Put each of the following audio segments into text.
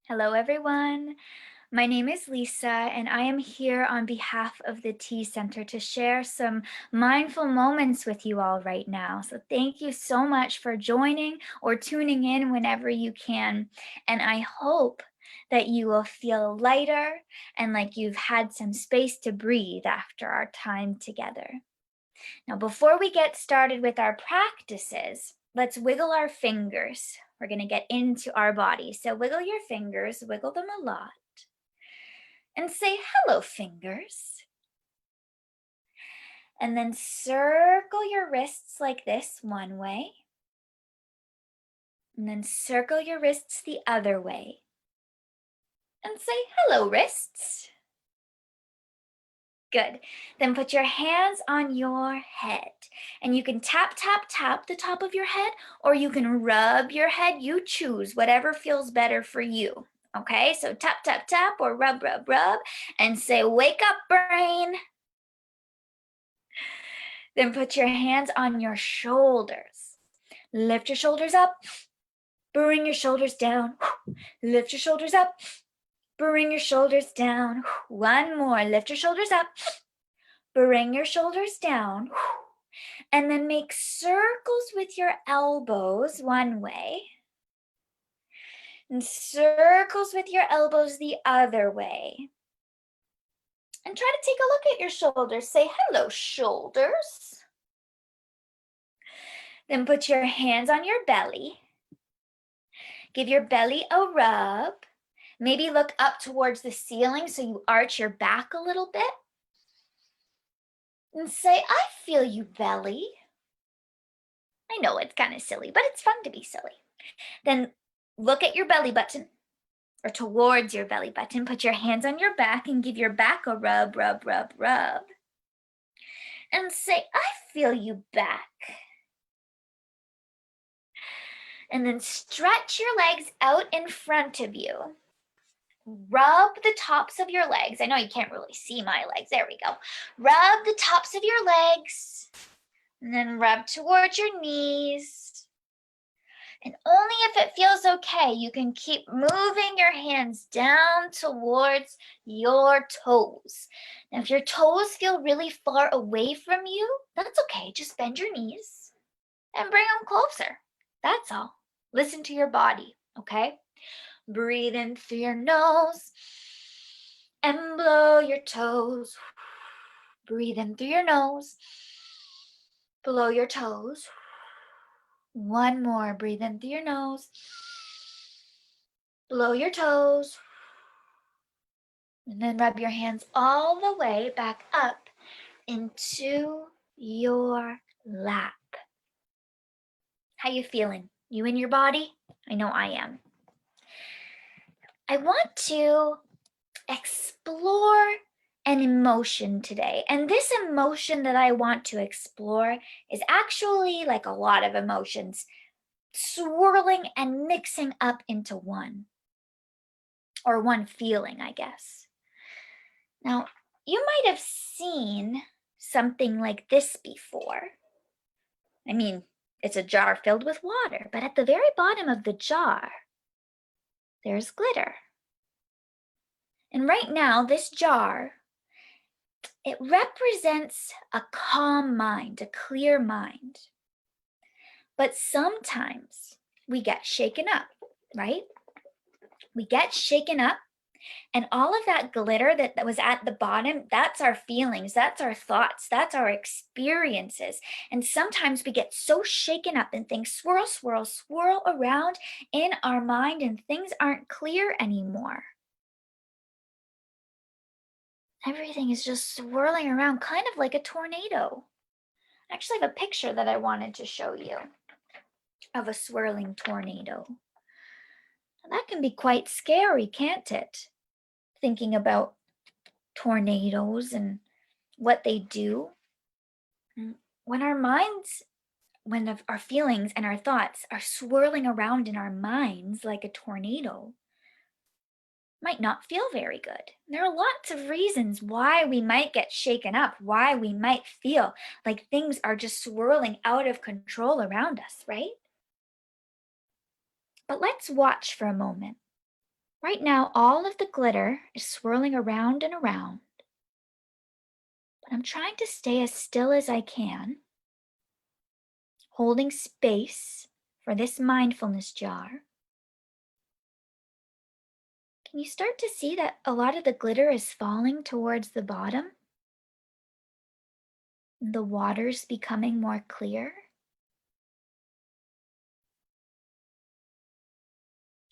Hello, everyone. My name is Lisa, and I am here on behalf of the T Center to share some mindful moments with you all right now. So, thank you so much for joining or tuning in whenever you can. And I hope that you will feel lighter and like you've had some space to breathe after our time together. Now, before we get started with our practices, let's wiggle our fingers. We're going to get into our body. So, wiggle your fingers, wiggle them a lot, and say, hello, fingers. And then circle your wrists like this one way. And then circle your wrists the other way. And say, hello, wrists. Good. Then put your hands on your head. And you can tap, tap, tap the top of your head, or you can rub your head. You choose whatever feels better for you. Okay, so tap, tap, tap, or rub, rub, rub, and say, wake up, brain. Then put your hands on your shoulders. Lift your shoulders up, bring your shoulders down. Lift your shoulders up, bring your shoulders down. One more, lift your shoulders up, bring your shoulders down. And then make circles with your elbows one way. And circles with your elbows the other way. And try to take a look at your shoulders. Say, hello, shoulders. Then put your hands on your belly. Give your belly a rub. Maybe look up towards the ceiling so you arch your back a little bit. And say, I feel you, belly. I know it's kind of silly, but it's fun to be silly. Then look at your belly button or towards your belly button. Put your hands on your back and give your back a rub, rub, rub, rub. And say, I feel you back. And then stretch your legs out in front of you. Rub the tops of your legs. I know you can't really see my legs. There we go. Rub the tops of your legs. And then rub towards your knees. And only if it feels okay, you can keep moving your hands down towards your toes. Now, if your toes feel really far away from you, that's okay. Just bend your knees and bring them closer. That's all. Listen to your body, okay? Breathe in through your nose and blow your toes. Breathe in through your nose. Blow your toes. One more. Breathe in through your nose. Blow your toes. And then rub your hands all the way back up into your lap. How you feeling? You in your body? I know I am. I want to explore an emotion today. And this emotion that I want to explore is actually like a lot of emotions swirling and mixing up into one, or one feeling, I guess. Now, you might have seen something like this before. I mean, it's a jar filled with water, but at the very bottom of the jar, there's glitter. And right now, this jar, it represents a calm mind, a clear mind. But sometimes we get shaken up, right? We get shaken up, and all of that glitter that was at the bottom, that's our feelings, that's our thoughts, that's our experiences. And sometimes we get so shaken up and things swirl, swirl, swirl around in our mind and things aren't clear anymore. Everything is just swirling around, kind of like a tornado. I actually have a picture that I wanted to show you of a swirling tornado. That can be quite scary, can't it? Thinking about tornadoes and what they do. When our minds, when our feelings and our thoughts are swirling around in our minds like a tornado, might not feel very good. There are lots of reasons why we might get shaken up, why we might feel like things are just swirling out of control around us, right? But let's watch for a moment. Right now, all of the glitter is swirling around and around, but I'm trying to stay as still as I can, holding space for this mindfulness jar. Can you start to see that a lot of the glitter is falling towards the bottom? The water's becoming more clear?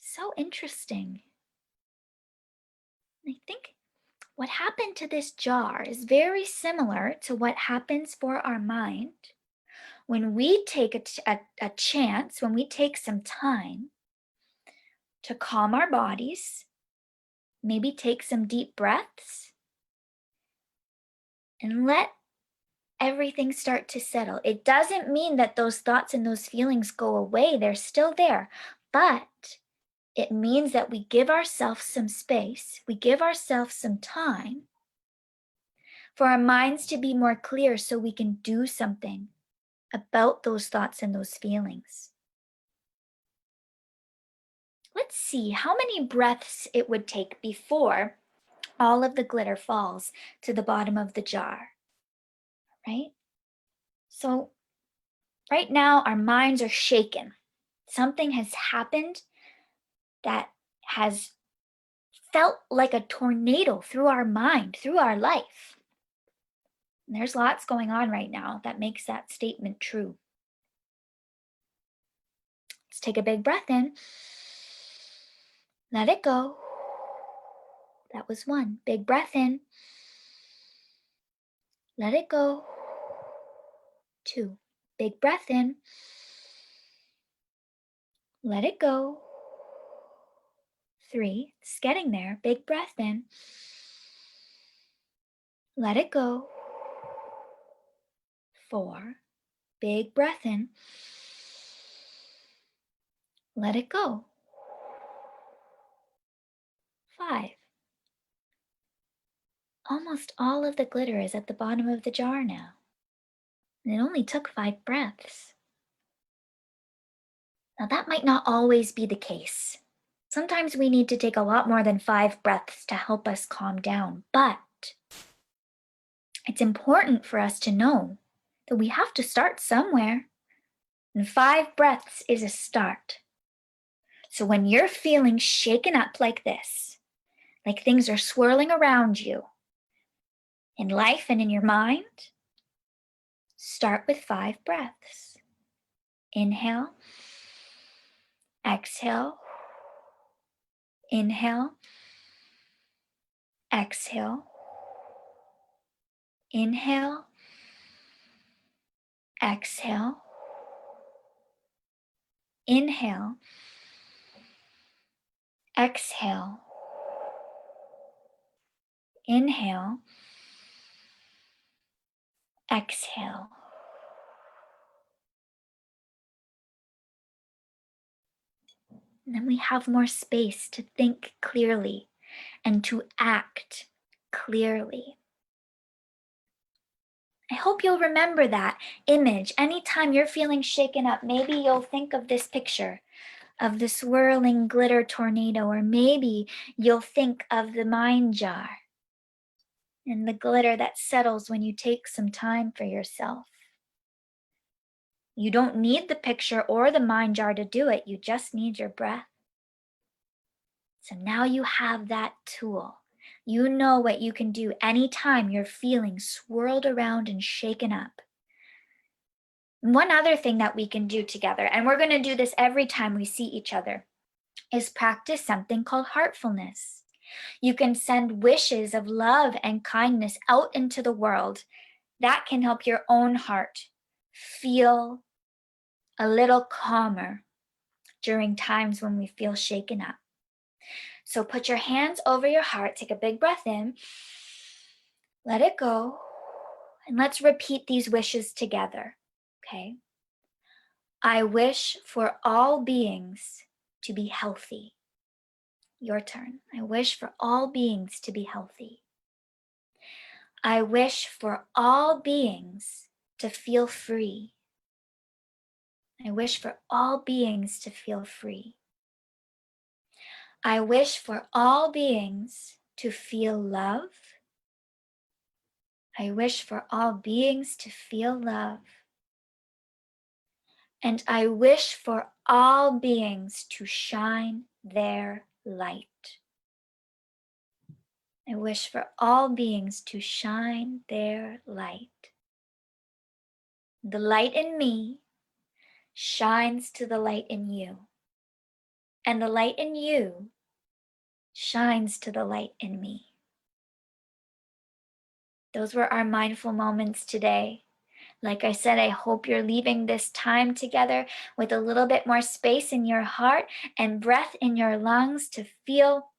So interesting. I think what happened to this jar is very similar to what happens for our mind when we take a chance, when we take some time to calm our bodies, maybe take some deep breaths, and let everything start to settle. It doesn't mean that those thoughts and those feelings go away, they're still there, but it means that we give ourselves some space, we give ourselves some time for our minds to be more clear so we can do something about those thoughts and those feelings. Let's see how many breaths it would take before all of the glitter falls to the bottom of the jar, right? So, right now, our minds are shaken. Something has happened that has felt like a tornado through our mind, through our life. And there's lots going on right now that makes that statement true. Let's take a big breath in. Let it go. That was one. Big breath in. Let it go. Two. Big breath in. Let it go. Three. It's getting there. Big breath in. Let it go. Four. Big breath in. Let it go. Five. Almost all of the glitter is at the bottom of the jar now. And it only took 5 breaths. Now, that might not always be the case. Sometimes we need to take a lot more than 5 breaths to help us calm down, but it's important for us to know that we have to start somewhere, and 5 breaths is a start. So when you're feeling shaken up like this, like things are swirling around you in life and in your mind, start with 5 breaths. Inhale, exhale, inhale, exhale, inhale, exhale, inhale, exhale, inhale, exhale. And then we have more space to think clearly and to act clearly. I hope you'll remember that image anytime you're feeling shaken up. Maybe you'll think of this picture of the swirling glitter tornado, or maybe you'll think of the mind jar and the glitter that settles when you take some time for yourself. You don't need the picture or the mind jar to do it, you just need your breath. So now you have that tool. You know what you can do anytime you're feeling swirled around and shaken up. One other thing that we can do together, and we're going to do this every time we see each other, is practice something called heartfulness. You can send wishes of love and kindness out into the world. That can help your own heart feel a little calmer during times when we feel shaken up. So put your hands over your heart, take a big breath in, let it go, and let's repeat these wishes together, okay? I wish for all beings to be healthy. Your turn. I wish for all beings to be healthy. I wish for all beings to feel free. I wish for all beings to feel free. I wish for all beings to feel love. I wish for all beings to feel love. And I wish for all beings to shine their light. I wish for all beings to shine their light. The light in me shines to the light in you. And the light in you shines to the light in me. Those were our mindful moments today. Like I said, I hope you're leaving this time together with a little bit more space in your heart and breath in your lungs to feel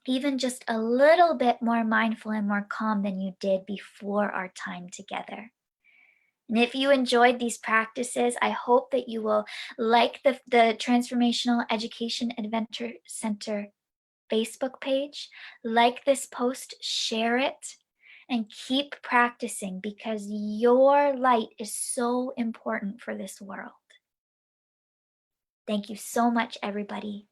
even just a little bit more mindful and more calm than you did before our time together. And if you enjoyed these practices, I hope that you will like the Transformational Education Adventure Center Facebook page, like this post, share it, and keep practicing because your light is so important for this world. Thank you so much, everybody.